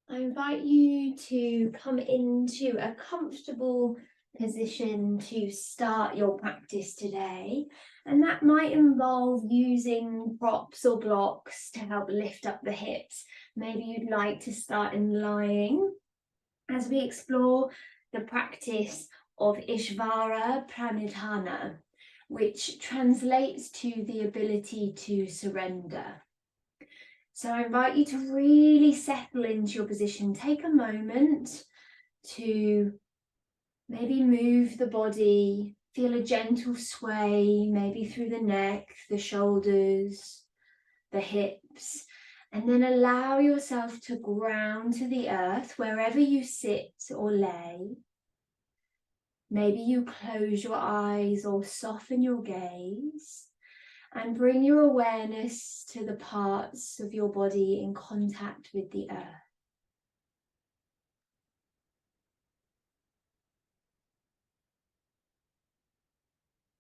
I invite you to come into a comfortable position to start your practice today, and that might involve using props or blocks to help lift up the hips. Maybe you'd like to start in lying as we explore the practice of Ishvara Pranidhana, which translates to the ability to surrender. So I invite you to really settle into your position. Take a moment to maybe move the body, feel a gentle sway, maybe through the neck, the shoulders, the hips, and then allow yourself to ground to the earth wherever you sit or lay. Maybe you close your eyes or soften your gaze. And bring your awareness to the parts of your body in contact with the earth.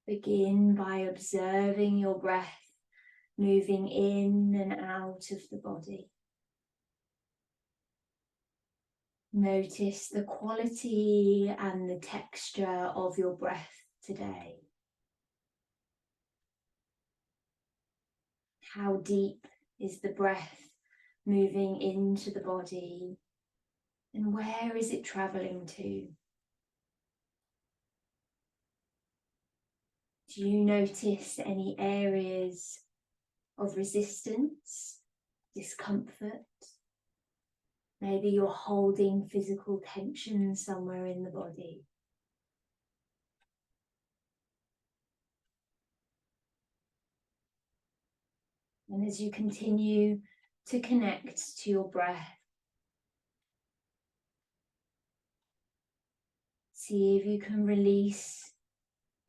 Begin by observing your breath moving in and out of the body. Notice the quality and the texture of your breath today. How deep is the breath moving into the body, and where is it traveling to? Do you notice any areas of resistance, discomfort? Maybe you're holding physical tension somewhere in the body. And as you continue to connect to your breath, see if you can release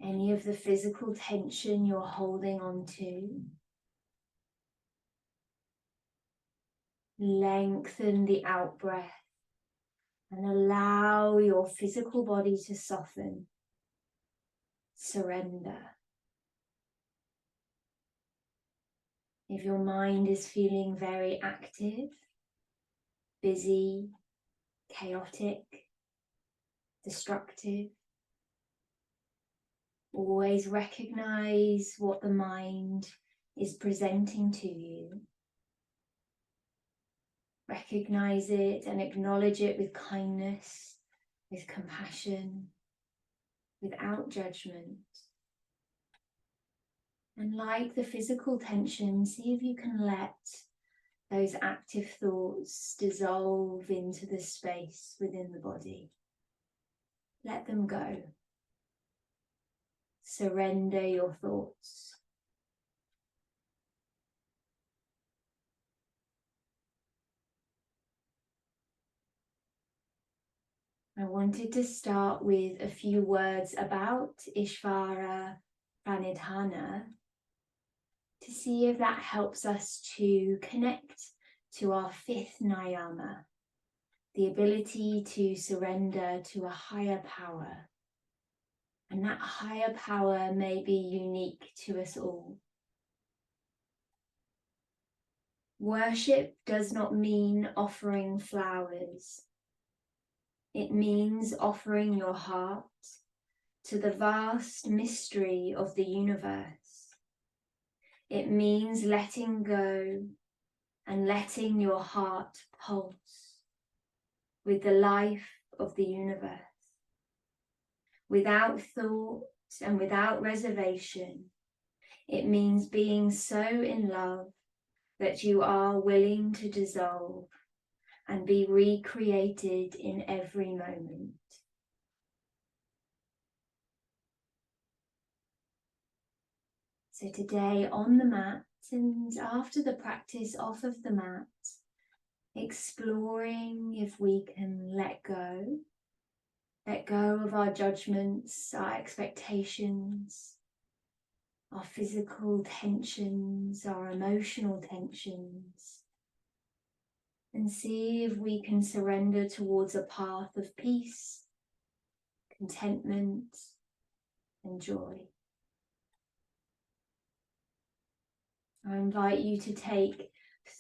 any of the physical tension you're holding on to. Lengthen the out breath and allow your physical body to soften. Surrender. If your mind is feeling very active, busy, chaotic, destructive, always recognize what the mind is presenting to you. Recognize it and acknowledge it with kindness, with compassion, without judgment. And like the physical tension, see if you can let those active thoughts dissolve into the space within the body. Let them go. Surrender your thoughts. I wanted to start with a few words about Ishvara Pranidhana to see if that helps us to connect to our fifth niyama, the ability to surrender to a higher power. And that higher power may be unique to us all. Worship does not mean offering flowers. It means offering your heart to the vast mystery of the universe. It means letting go and letting your heart pulse with the life of the universe. Without thought and without reservation, it means being so in love that you are willing to dissolve and be recreated in every moment. So today on the mat and after the practice off of the mat, exploring if we can let go of our judgments, our expectations, our physical tensions, our emotional tensions, and see if we can surrender towards a path of peace, contentment, and joy. I invite you to take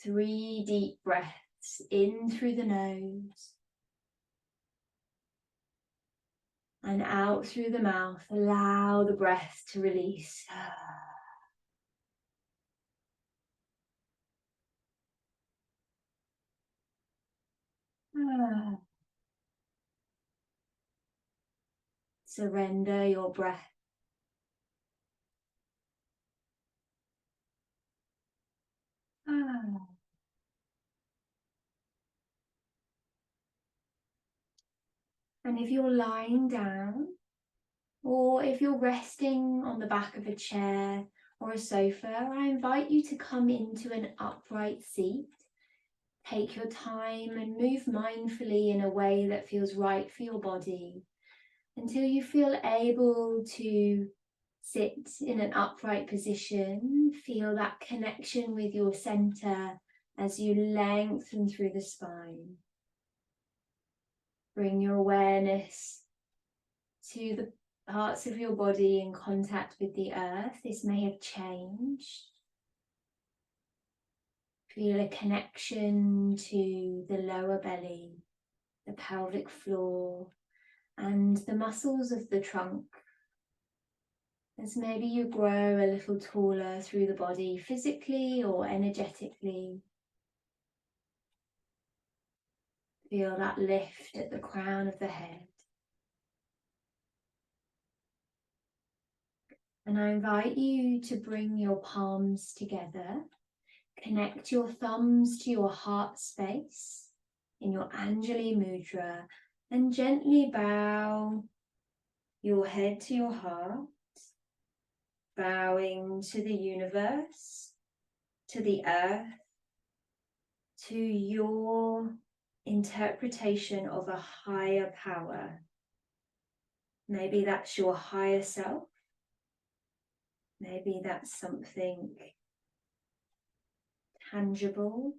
3 deep breaths breaths in through the nose and out through the mouth. Allow the breath to release. Surrender your breath. And if you're lying down, or if you're resting on the back of a chair or a sofa, I invite you to come into an upright seat. Take your time and move mindfully in a way that feels right for your body until you feel able to sit in an upright position. Feel that connection with your center as you lengthen through the spine. Bring your awareness to the parts of your body in contact with the earth. This may have changed. Feel a connection to the lower belly, the pelvic floor, and the muscles of the trunk. As maybe you grow a little taller through the body, physically or energetically. Feel that lift at the crown of the head. And I invite you to bring your palms together. Connect your thumbs to your heart space in your Anjali Mudra and gently bow your head to your heart, bowing to the universe, to the earth, to your interpretation of a higher power. Maybe that's your higher self. Maybe that's something tangible.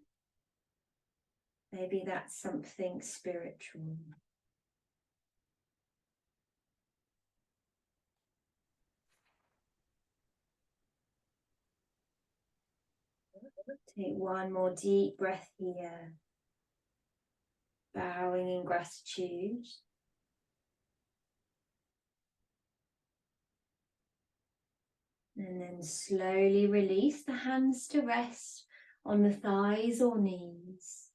Maybe that's something spiritual. Take one more deep breath here, bowing in gratitude. And then slowly release the hands to rest on the thighs or knees.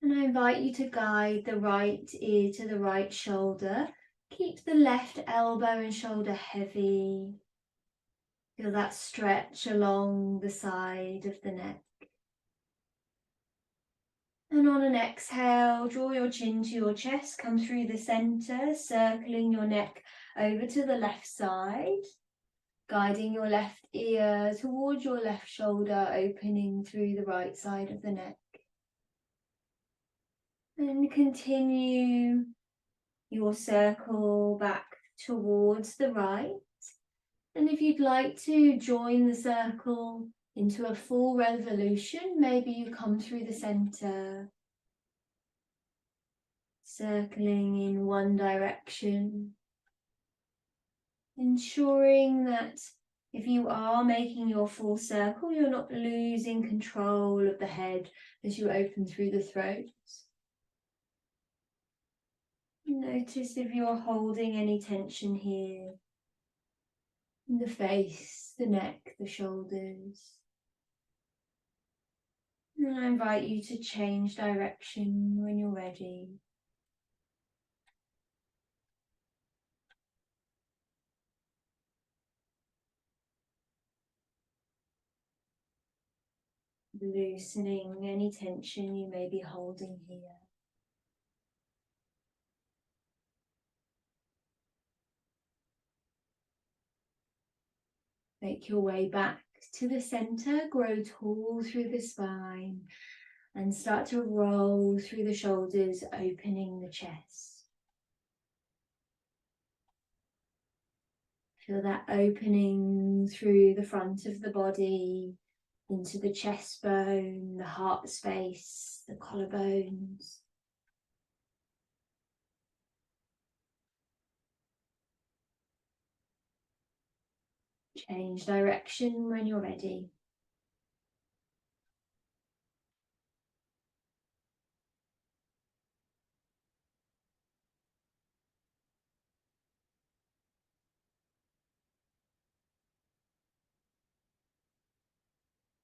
And I invite you to guide the right ear to the right shoulder. Keep the left elbow and shoulder heavy. Feel that stretch along the side of the neck. And on an exhale, draw your chin to your chest, come through the center, circling your neck over to the left side, guiding your left ear towards your left shoulder, opening through the right side of the neck. And continue your circle back towards the right. And if you'd like to join the circle into a full revolution, maybe you come through the center, circling in one direction, ensuring that if you are making your full circle, you're not losing control of the head as you open through the throat. Notice if you're holding any tension here in the face, the neck, the shoulders. And I invite you to change direction when you're ready. Loosening any tension you may be holding here. Make your way back to the center, grow tall through the spine, and start to roll through the shoulders, opening the chest. Feel that opening through the front of the body, into the chest bone, the heart space, the collarbones. Change direction when you're ready.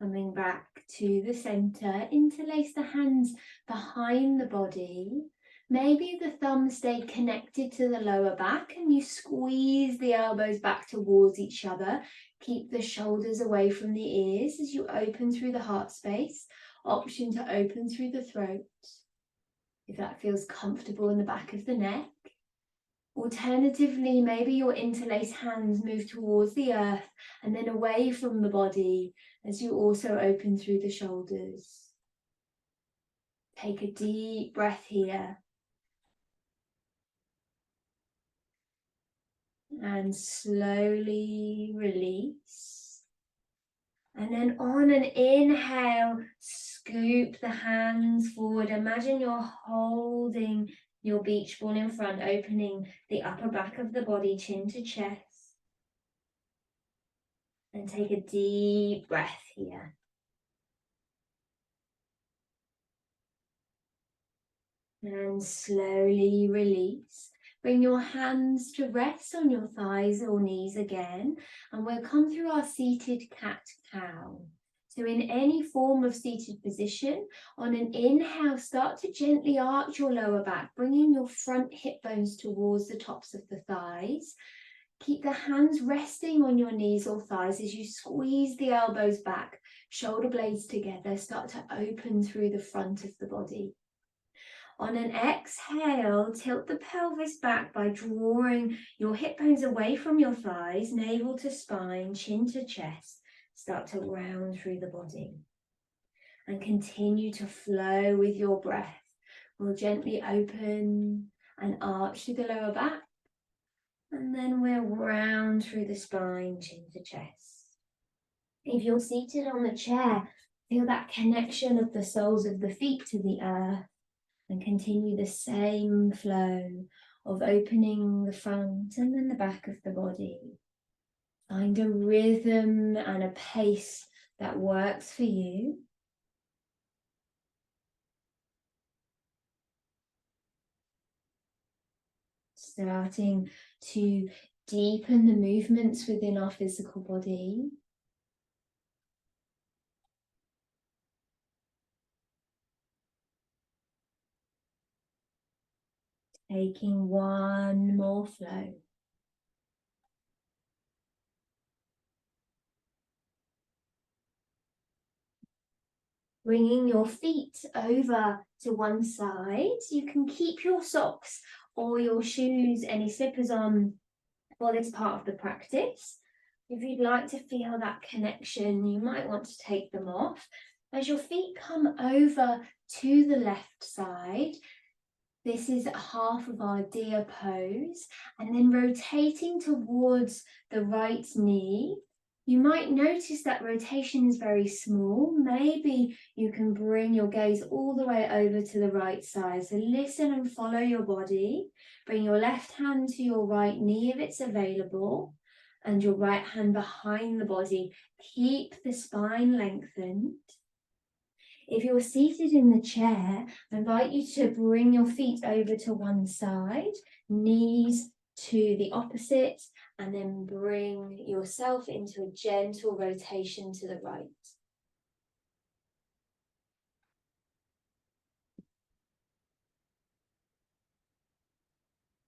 Coming back to the center, interlace the hands behind the body. Maybe the thumbs stay connected to the lower back and you squeeze the elbows back towards each other. Keep the shoulders away from the ears as you open through the heart space. Option to open through the throat, if that feels comfortable in the back of the neck. Alternatively, maybe your interlaced hands move towards the earth and then away from the body as you also open through the shoulders. Take a deep breath here. And slowly release. And then on an inhale, scoop the hands forward. Imagine you're holding your beach ball in front, opening the upper back of the body, chin to chest. And take a deep breath here. And slowly release. Bring your hands to rest on your thighs or knees again. And we'll come through our seated cat-cow. So in any form of seated position, on an inhale, start to gently arch your lower back, bringing your front hip bones towards the tops of the thighs. Keep the hands resting on your knees or thighs as you squeeze the elbows back, shoulder blades together, start to open through the front of the body. On an exhale, tilt the pelvis back by drawing your hip bones away from your thighs, navel to spine, chin to chest. Start to round through the body. And continue to flow with your breath. We'll gently open and arch through the lower back. And then we'll round through the spine, chin to chest. If you're seated on the chair, feel that connection of the soles of the feet to the earth. And continue the same flow of opening the front and then the back of the body. Find a rhythm and a pace that works for you. Starting to deepen the movements within our physical body. Taking one more flow. Bringing your feet over to one side. You can keep your socks or your shoes, any slippers on for this part of the practice. If you'd like to feel that connection, you might want to take them off. As your feet come over to the left side, this is half of our deer pose, and then rotating towards the right knee. You might notice that rotation is very small. Maybe you can bring your gaze all the way over to the right side. So listen and follow your body. Bring your left hand to your right knee if it's available, and your right hand behind the body. Keep the spine lengthened. If you're seated in the chair, I invite you to bring your feet over to one side, knees to the opposite, and then bring yourself into a gentle rotation to the right.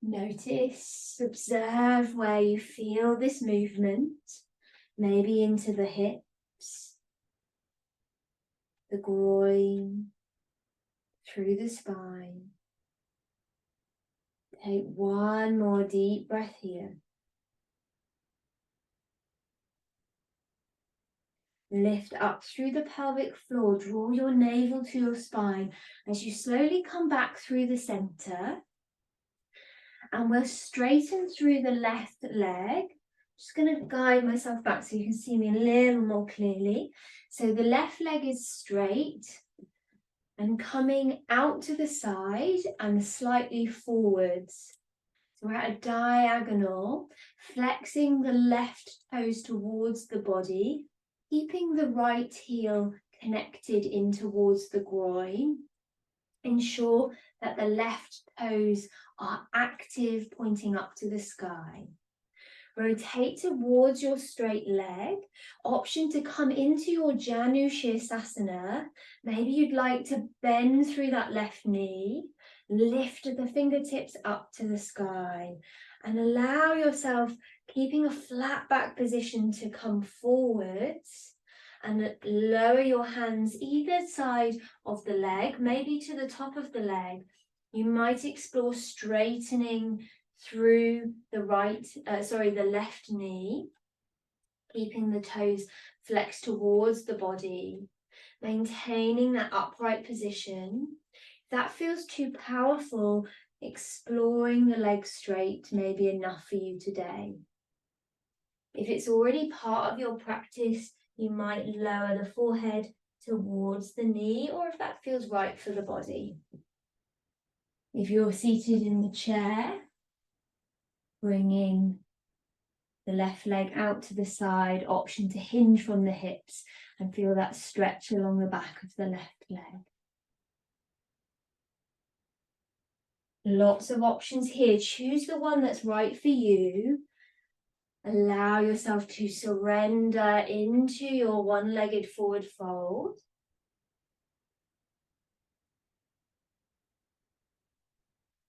Notice, observe where you feel this movement, maybe into the hips, the groin, through the spine. Take one more deep breath here. Lift up through the pelvic floor, draw your navel to your spine as you slowly come back through the center. And we'll straighten through the left leg. Just going to guide myself back so you can see me a little more clearly. So the left leg is straight and coming out to the side and slightly forwards. So we're at a diagonal, flexing the left toes towards the body, keeping the right heel connected in towards the groin. Ensure that the left toes are active, pointing up to the sky. Rotate towards your straight leg. Option to come into your Janu Shirsasana. Maybe you'd like to bend through that left knee. Lift the fingertips up to the sky and allow yourself, keeping a flat back position, to come forwards and lower your hands either side of the leg, maybe to the top of the leg. You might explore straightening through the left knee, keeping the toes flexed towards the body, maintaining that upright position. If that feels too powerful, exploring the leg straight may be enough for you today. If it's already part of your practice, you might lower the forehead towards the knee, or if that feels right for the body. If you're seated in the chair, bringing the left leg out to the side, option to hinge from the hips and feel that stretch along the back of the left leg. Lots of options here. Choose the one that's right for you. Allow yourself to surrender into your one-legged forward fold.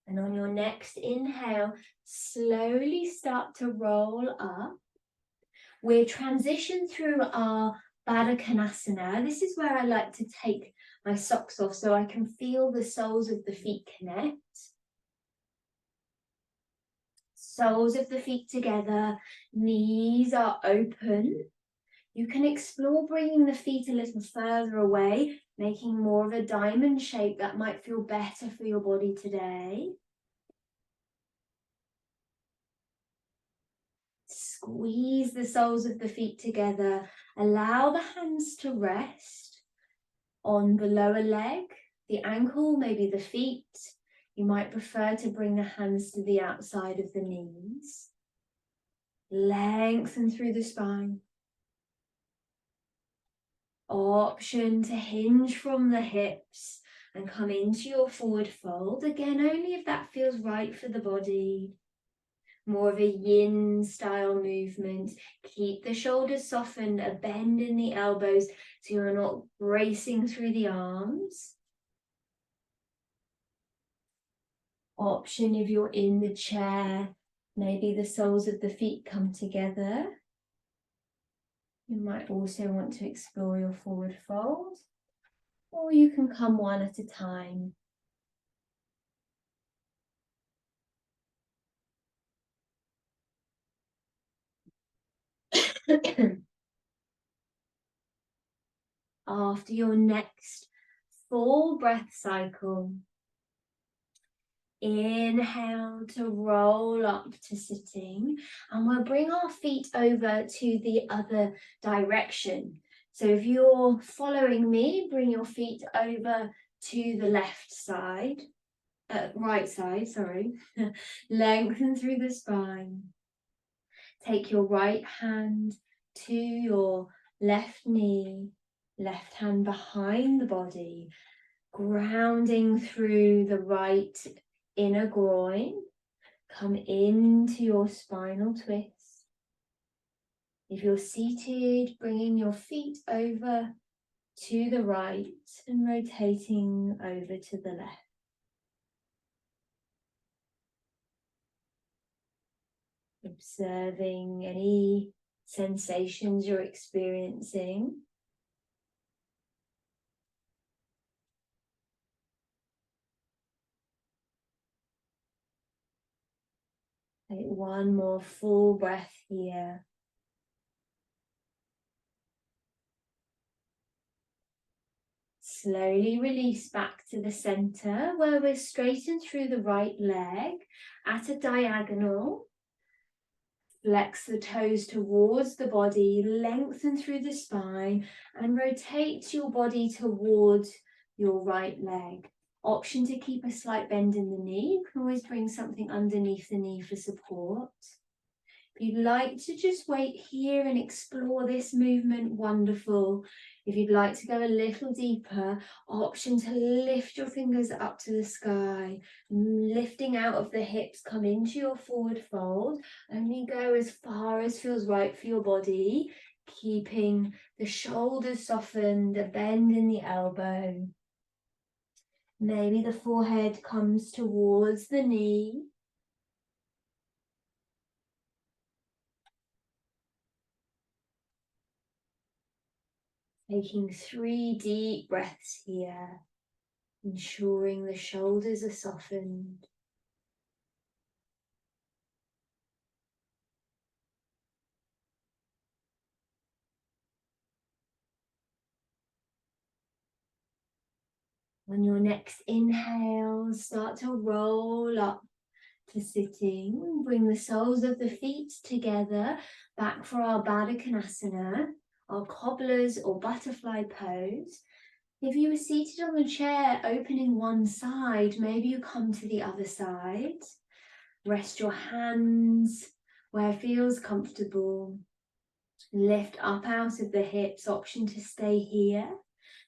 And on your next inhale, slowly start to roll up. We'll transition through our Baddha Konasana. This is where I like to take my socks off so I can feel the soles of the feet connect. Soles of the feet together, knees are open. You can explore bringing the feet a little further away, making more of a diamond shape. That might feel better for your body today. Squeeze the soles of the feet together. Allow the hands to rest on the lower leg, the ankle, maybe the feet. You might prefer to bring the hands to the outside of the knees. Lengthen through the spine. Option to hinge from the hips and come into your forward fold. Again, only if that feels right for the body. More of a yin style movement. Keep the shoulders softened, a bend in the elbows so you're not bracing through the arms. Option if you're in the chair, maybe the soles of the feet come together. You might also want to explore your forward fold, or you can come one at a time. After your next full breath cycle, inhale to roll up to sitting, and we'll bring our feet over to the other direction. So if you're following me, bring your feet over to the right side, sorry. Lengthen through the spine. Take your right hand to your left knee, left hand behind the body, grounding through the right inner groin. Come into your spinal twist. If you're seated, bringing your feet over to the right and rotating over to the left. Observing any sensations you're experiencing. Take one more full breath here. Slowly release back to the center where we're straightened through the right leg at a diagonal. Flex the toes towards the body, lengthen through the spine and rotate your body towards your right leg. Option to keep a slight bend in the knee. You can always bring something underneath the knee for support. you'd like to just wait here and explore this movement, wonderful. If you'd like to go a little deeper, option to lift your fingers up to the sky, lifting out of the hips, come into your forward fold, only go as far as feels right for your body, keeping the shoulders softened, a bend in the elbow. Maybe the forehead comes towards the knee. Taking 3 deep breaths here, ensuring the shoulders are softened. On your next inhale, start to roll up to sitting. Bring the soles of the feet together, back for our Baddha Konasana, our cobblers or butterfly pose. If you were seated on the chair, opening one side, maybe you come to the other side. Rest your hands where it feels comfortable. Lift up out of the hips, option to stay here.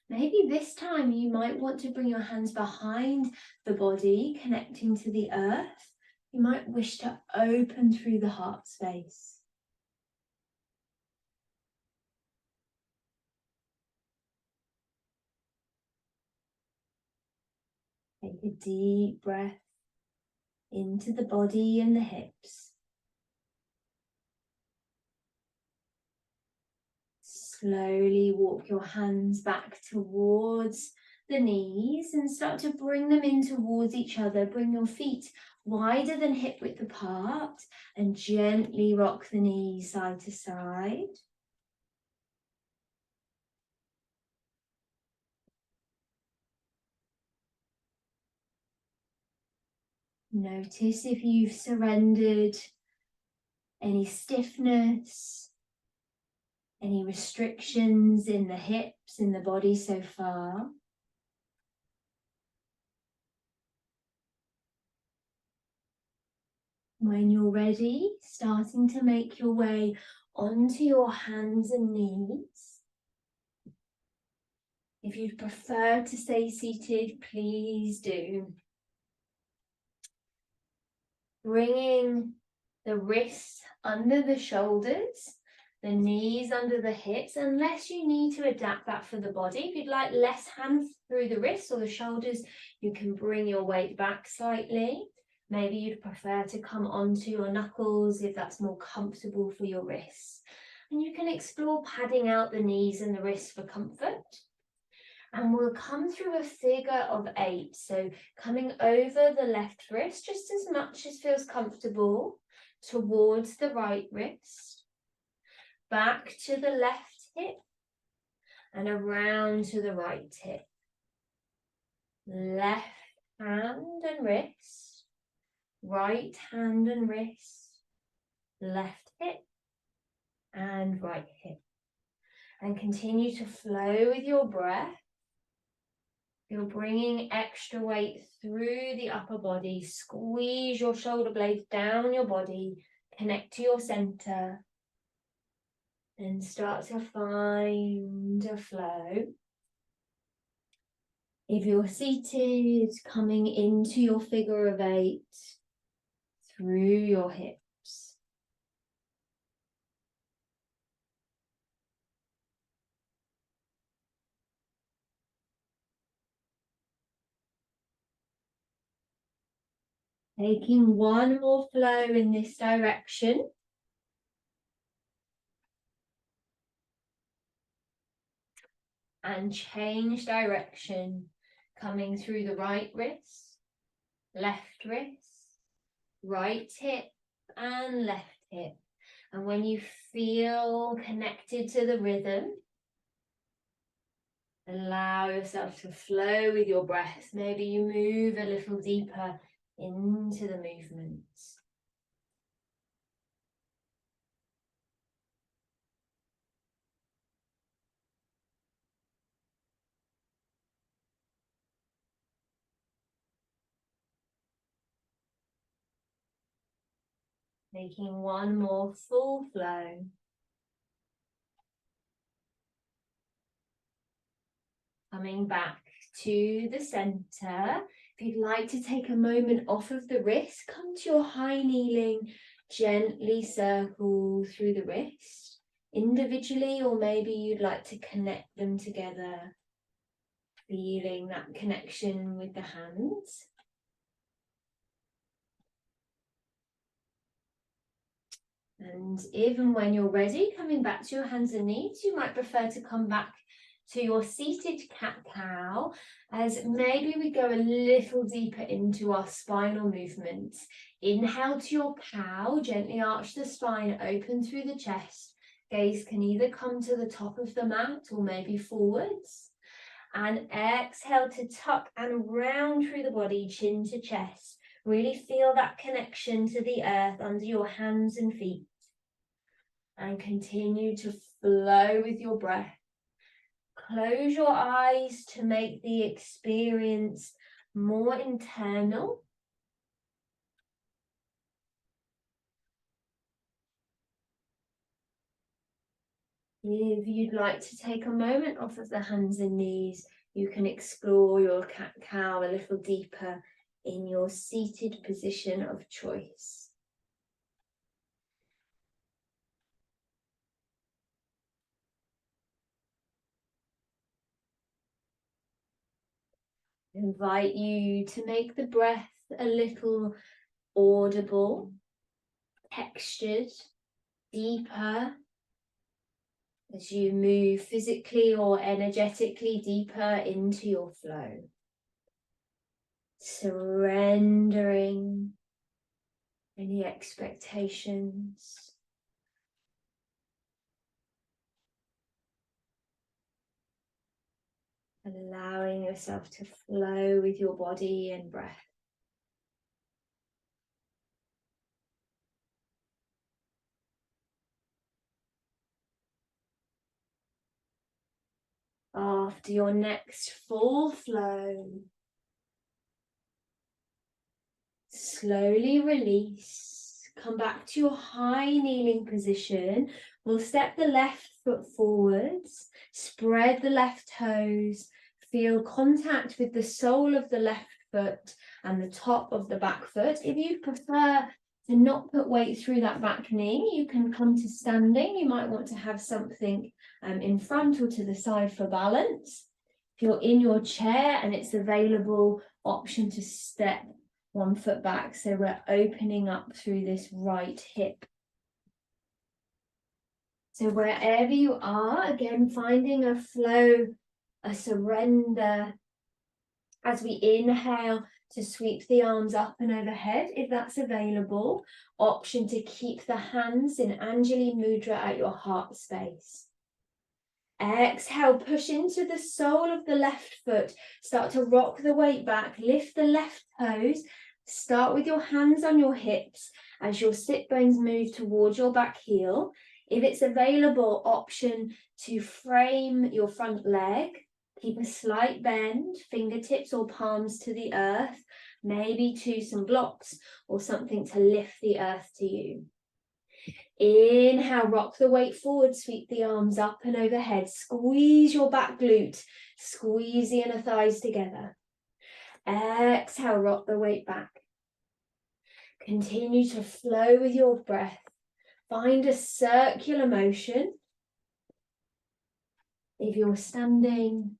Maybe this time you might want to bring your hands behind the body, connecting to the earth. You might wish to open through the heart space. Take a deep breath into the body and the hips. Slowly walk your hands back towards the knees and start to bring them in towards each other. Bring your feet wider than hip width apart and gently rock the knees side to side. Notice if you've surrendered any stiffness, any restrictions in the hips, in the body so far. When you're ready, starting to make your way onto your hands and knees. If you'd prefer to stay seated, please do. Bringing the wrists under the shoulders, the knees under the hips, unless you need to adapt that for the body. If you'd like less hands through the wrists or the shoulders, you can bring your weight back slightly. Maybe you'd prefer to come onto your knuckles if that's more comfortable for your wrists. And you can explore padding out the knees and the wrists for comfort. And we'll come through a figure of 8. So coming over the left wrist, just as much as feels comfortable, towards the right wrist, back to the left hip, and around to the right hip. Left hand and wrist, right hand and wrist, left hip, and right hip. And continue to flow with your breath. You're bringing extra weight through the upper body. Squeeze your shoulder blades down your body. Connect to your center. And start to find a flow. If you're seated, coming into your figure of 8 through your hips. Taking one more flow in this direction. And change direction, coming through the right wrist, left wrist, right hip, and left hip. And when you feel connected to the rhythm, allow yourself to flow with your breath. Maybe you move a little deeper into the movements. Taking one more full flow. Coming back to the center. If you'd like to take a moment off of the wrist, come to your high kneeling, gently circle through the wrist individually, or maybe you'd like to connect them together, feeling that connection with the hands. And even when you're ready, coming back to your hands and knees, you might prefer to come back to your seated cat-cow, as maybe we go a little deeper into our spinal movements. Inhale to your cow, gently arch the spine, open through the chest. Gaze can either come to the top of the mat or maybe forwards. And exhale to tuck and round through the body, chin to chest. Really feel that connection to the earth under your hands and feet. And continue to flow with your breath. Close your eyes to make the experience more internal. If you'd like to take a moment off of the hands and knees, you can explore your cat-cow a little deeper in your seated position of choice. Invite you to make the breath a little audible, textured, deeper, as you move physically or energetically deeper into your flow. Surrendering any expectations. Allowing yourself to flow with your body and breath. After your next full flow, slowly release. Come back to your high kneeling position. We'll step the left foot forwards, spread the left toes, feel contact with the sole of the left foot and the top of the back foot. If you prefer to not put weight through that back knee, you can come to standing. You might want to have something in front or to the side for balance. If you're in your chair and it's available, option to step one foot back, so we're opening up through this right hip. So wherever you are, again, finding a flow, a surrender, as we inhale to sweep the arms up and overhead, if that's available. Option to keep the hands in Anjali Mudra at your heart space. Exhale, push into the sole of the left foot. Start to rock the weight back, lift the left toes. Start with your hands on your hips as your sit bones move towards your back heel. If it's available, option to frame your front leg. Keep a slight bend, fingertips or palms to the earth, maybe to some blocks or something to lift the earth to you. Inhale, rock the weight forward, sweep the arms up and overhead. Squeeze your back glute, squeeze the inner thighs together. Exhale, rock the weight back. Continue to flow with your breath. Find a circular motion. If you're standing,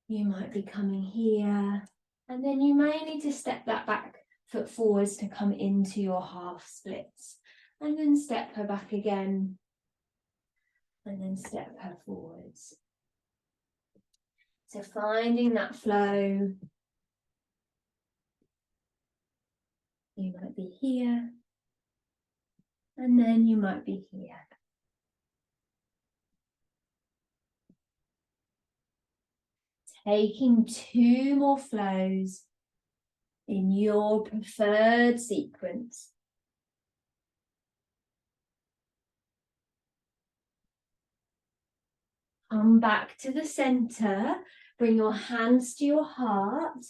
you might be coming here, and then you may need to step that back foot forwards to come into your half splits, and then step her back again, and then step her forwards. So finding that flow. You might be here, and then you might be here. Taking 2 more flows in your preferred sequence. Come back to the center, bring your hands to your heart,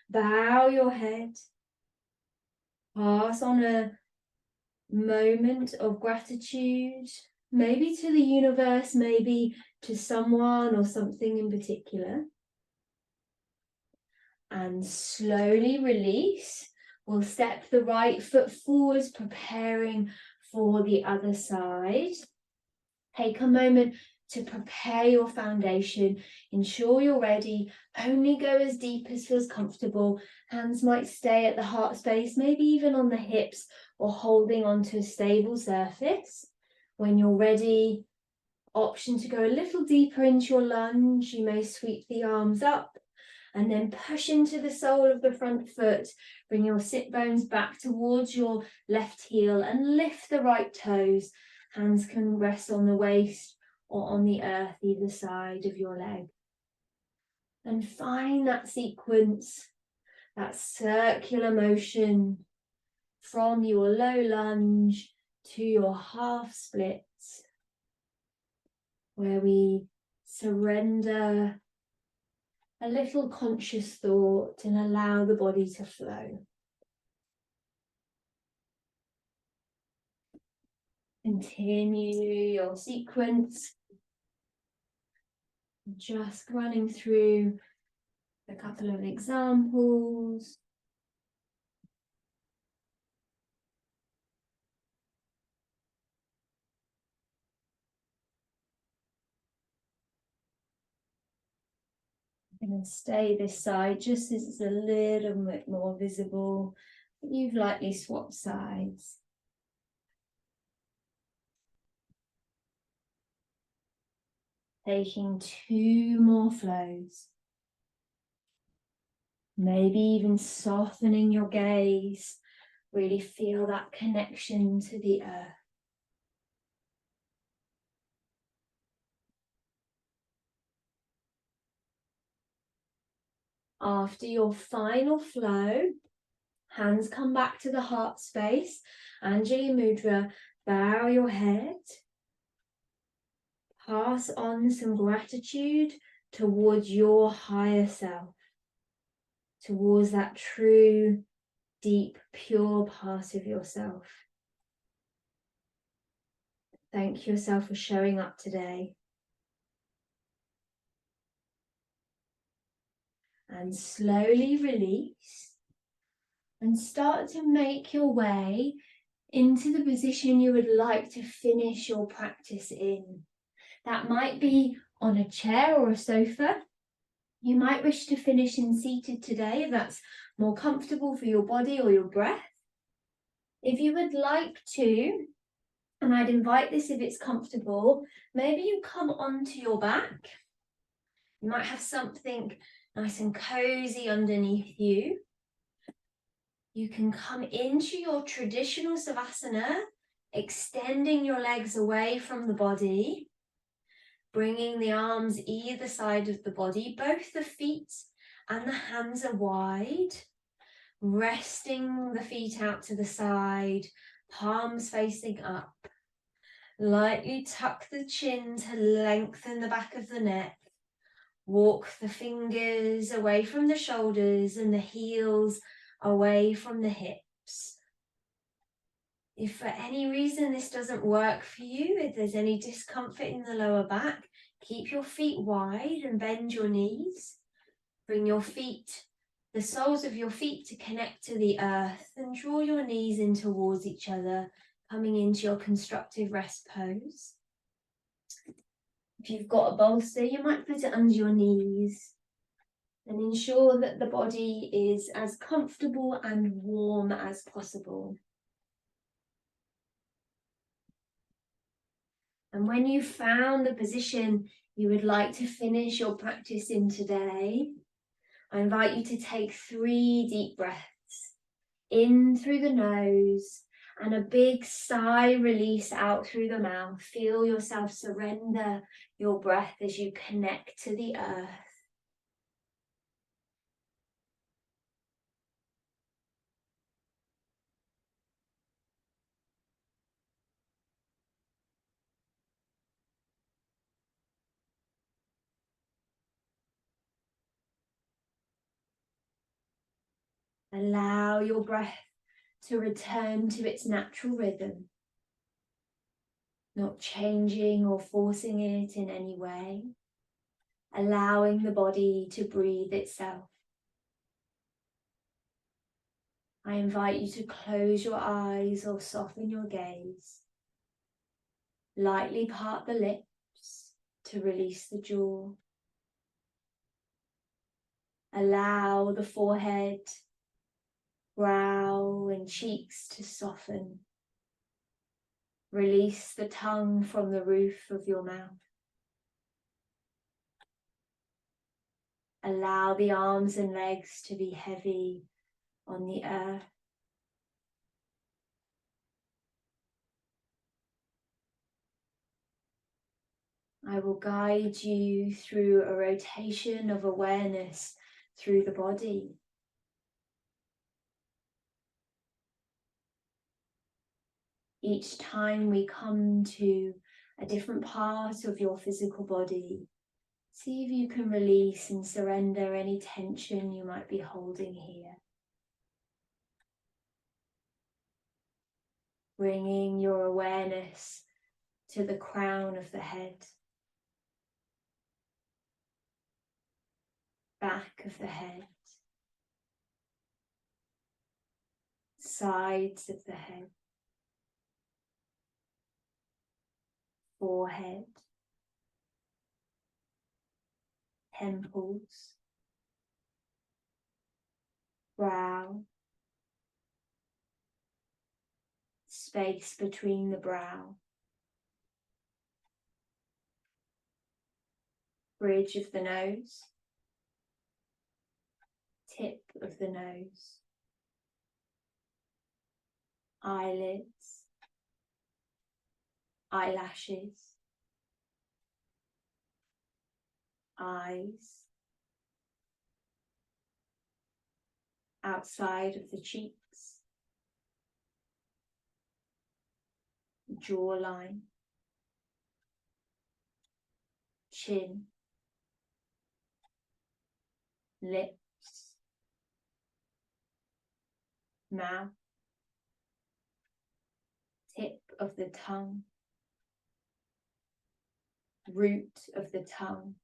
bow your head, pass on a moment of gratitude, maybe to the universe, maybe to someone or something in particular. And slowly release. We'll step the right foot forwards, preparing for the other side. Take a moment to prepare your foundation. Ensure you're ready. Only go as deep as feels comfortable. Hands might stay at the heart space, maybe even on the hips or holding onto a stable surface. When you're ready, option to go a little deeper into your lunge. You may sweep the arms up and then push into the sole of the front foot. Bring your sit bones back towards your left heel and lift the right toes. Hands can rest on the waist or on the earth either side of your leg. And find that sequence, that circular motion from your low lunge to your half splits, where we surrender a little conscious thought and allow the body to flow. Continue your sequence, just running through a couple of examples. I'm going to stay this side just as it's a little bit more visible. You've lightly swapped sides. Taking 2 more flows. Maybe even softening your gaze. Really feel that connection to the earth. After your final flow, hands come back to the heart space. Anjali Mudra, bow your head. Pass on some gratitude towards your higher self, towards that true, deep, pure part of yourself. Thank yourself for showing up today. And slowly release and start to make your way into the position you would like to finish your practice in. That might be on a chair or a sofa. You might wish to finish in seated today if that's more comfortable for your body or your breath. If you would like to, and I'd invite this if it's comfortable, maybe you come onto your back. You might have something nice and cozy underneath you. You can come into your traditional Savasana, extending your legs away from the body, bringing the arms either side of the body. Both the feet and the hands are wide, resting the feet out to the side, palms facing up. Lightly tuck the chin to lengthen the back of the neck. Walk the fingers away from the shoulders and the heels away from the hips. If for any reason this doesn't work for you, if there's any discomfort in the lower back, keep your feet wide and bend your knees. Bring your feet, the soles of your feet to connect to the earth and draw your knees in towards each other, coming into your constructive rest pose. If you've got a bolster, you might put it under your knees and ensure that the body is as comfortable and warm as possible. And when you've found the position you would like to finish your practice in today, I invite you to take 3 deep breaths in through the nose and a big sigh release out through the mouth. Feel yourself surrender your breath as you connect to the earth. Allow your breath to return to its natural rhythm, not changing or forcing it in any way, allowing the body to breathe itself. I invite you to close your eyes or soften your gaze. Lightly part the lips to release the jaw. Allow the forehead, brow and cheeks to soften. Release the tongue from the roof of your mouth. Allow the arms and legs to be heavy on the earth. I will guide you through a rotation of awareness through the body. Each time we come to a different part of your physical body, see if you can release and surrender any tension you might be holding here. Bringing your awareness to the crown of the head, back of the head, sides of the head, forehead, temples, brow, space between the brow, bridge of the nose, tip of the nose, eyelids, eyelashes, eyes, outside of the cheeks, jawline, chin, lips, mouth, tip of the tongue, root of the tongue,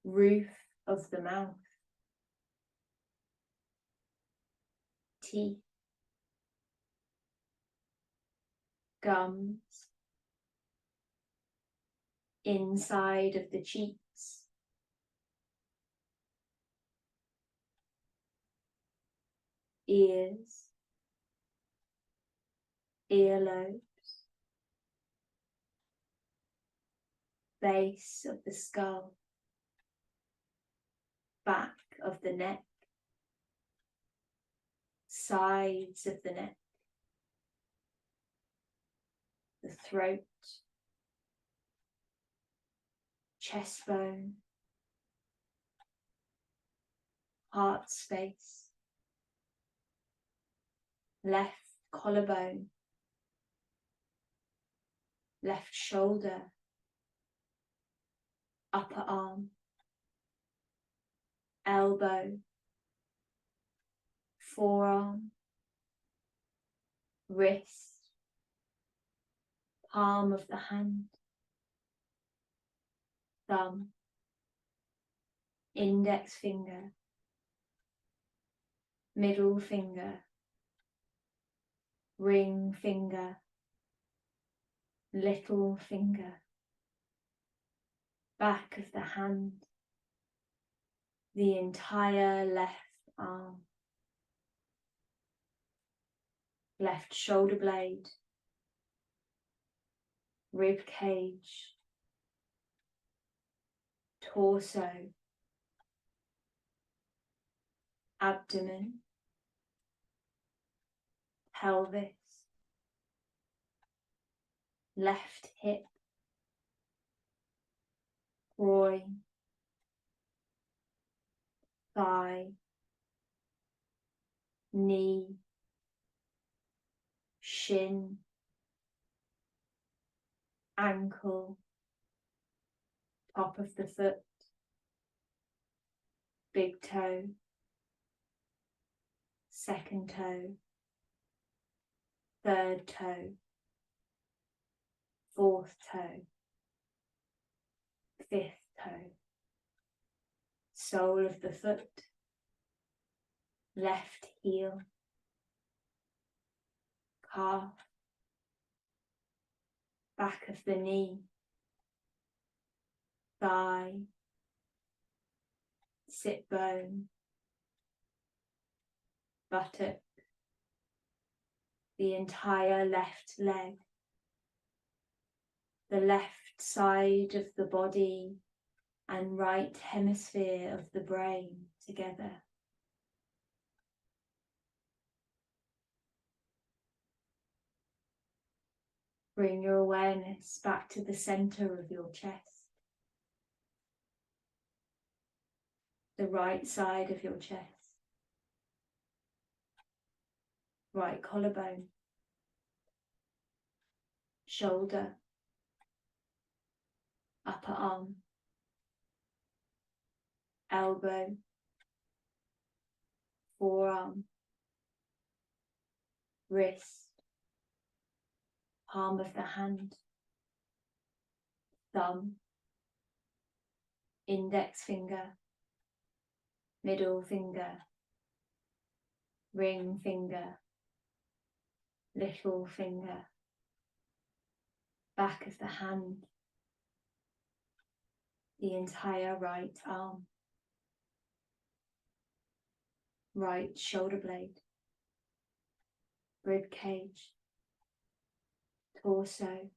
roof of the mouth, teeth, gums, inside of the cheeks, ears, earlobes, base of the skull, back of the neck, sides of the neck, the throat, chest bone, heart space, left collarbone, left shoulder, upper arm, elbow, forearm, wrist, palm of the hand, thumb, index finger, middle finger, ring finger, little finger, back of the hand, the entire left arm, left shoulder blade, rib cage, torso, abdomen, pelvis, left hip, groin, thigh, knee, shin, ankle, top of the foot, big toe, second toe, third toe, fourth toe, fifth toe, sole of the foot, left heel, calf, back of the knee, thigh, sit bone, buttock, the entire left leg, the left side of the body and right hemisphere of the brain together. Bring your awareness back to the center of your chest, the right side of your chest, right collarbone, shoulder, upper arm, elbow, forearm, wrist, palm of the hand, thumb, index finger, middle finger, ring finger, little finger, back of the hand, the entire right arm, right shoulder blade, rib cage, torso,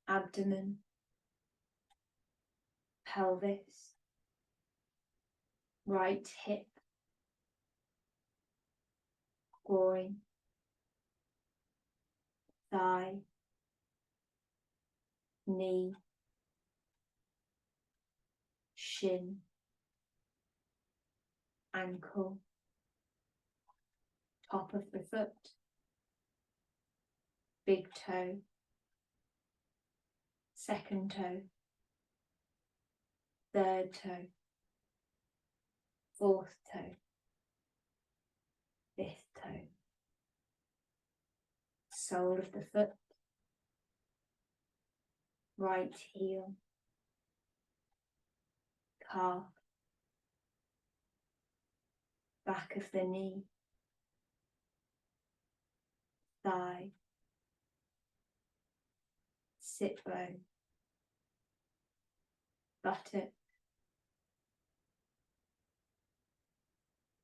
abdomen, pelvis, right hip, groin, thigh, knee, shin, ankle, top of the foot, big toe, second toe, third toe, fourth toe, fifth toe, sole of the foot, right heel, calf, back of the knee, thigh, sit bone, buttock,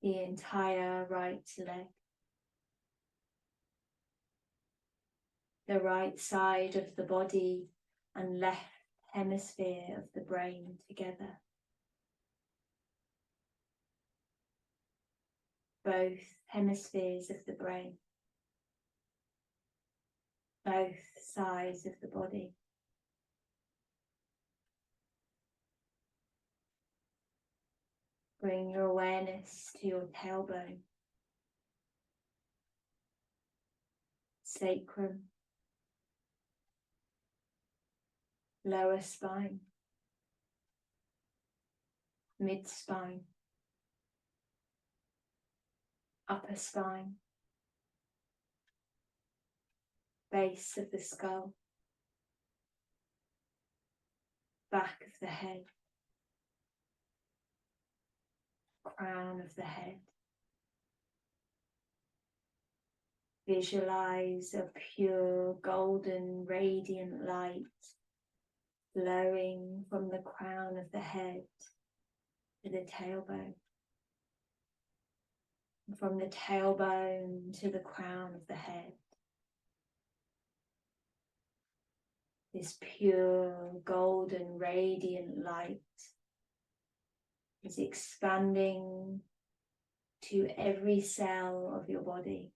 the entire right leg, the right side of the body and left hemisphere of the brain together. Both hemispheres of the brain, both sides of the body. Bring your awareness to your tailbone, sacrum, lower spine, mid-spine, upper spine, base of the skull, back of the head, crown of the head. Visualize a pure golden radiant light flowing from the crown of the head to the tailbone, and from the tailbone to the crown of the head. This pure golden radiant light is expanding to every cell of your body.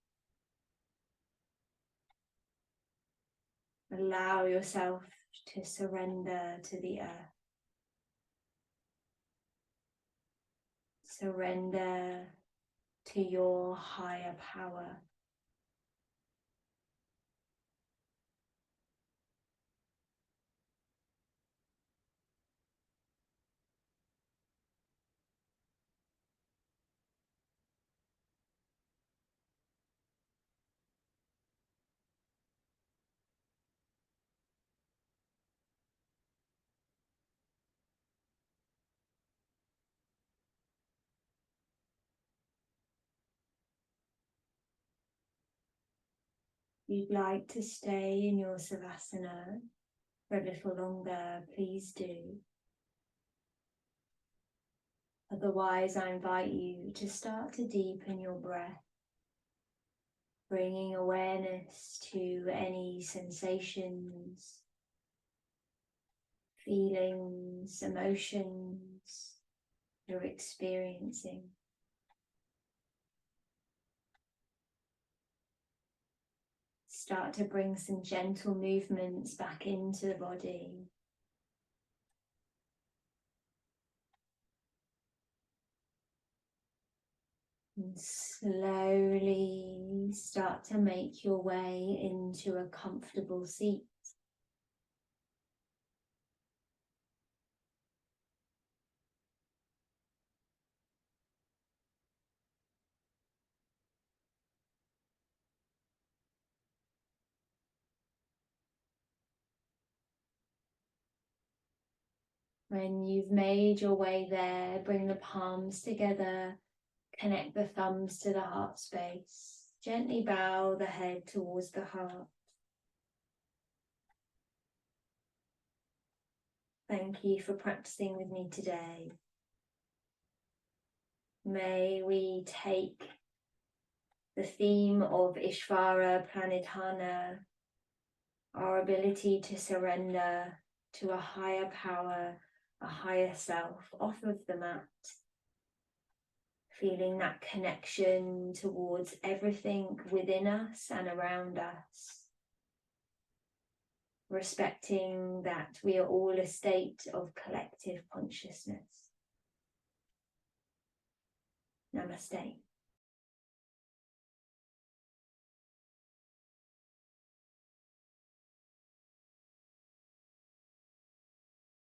Allow yourself to surrender to the earth. Surrender to your higher power. If you'd like to stay in your Savasana for a little longer, please do. Otherwise, I invite you to start to deepen your breath, bringing awareness to any sensations, feelings, emotions you're experiencing. Start to bring some gentle movements back into the body. And slowly start to make your way into a comfortable seat. When you've made your way there, bring the palms together, connect the thumbs to the heart space. Gently bow the head towards the heart. Thank you for practicing with me today. May we take the theme of Ishvara Pranidhana, our ability to surrender to a higher power, a higher self, off of the mat. Feeling that connection towards everything within us and around us. Respecting that we are all a state of collective consciousness. Namaste.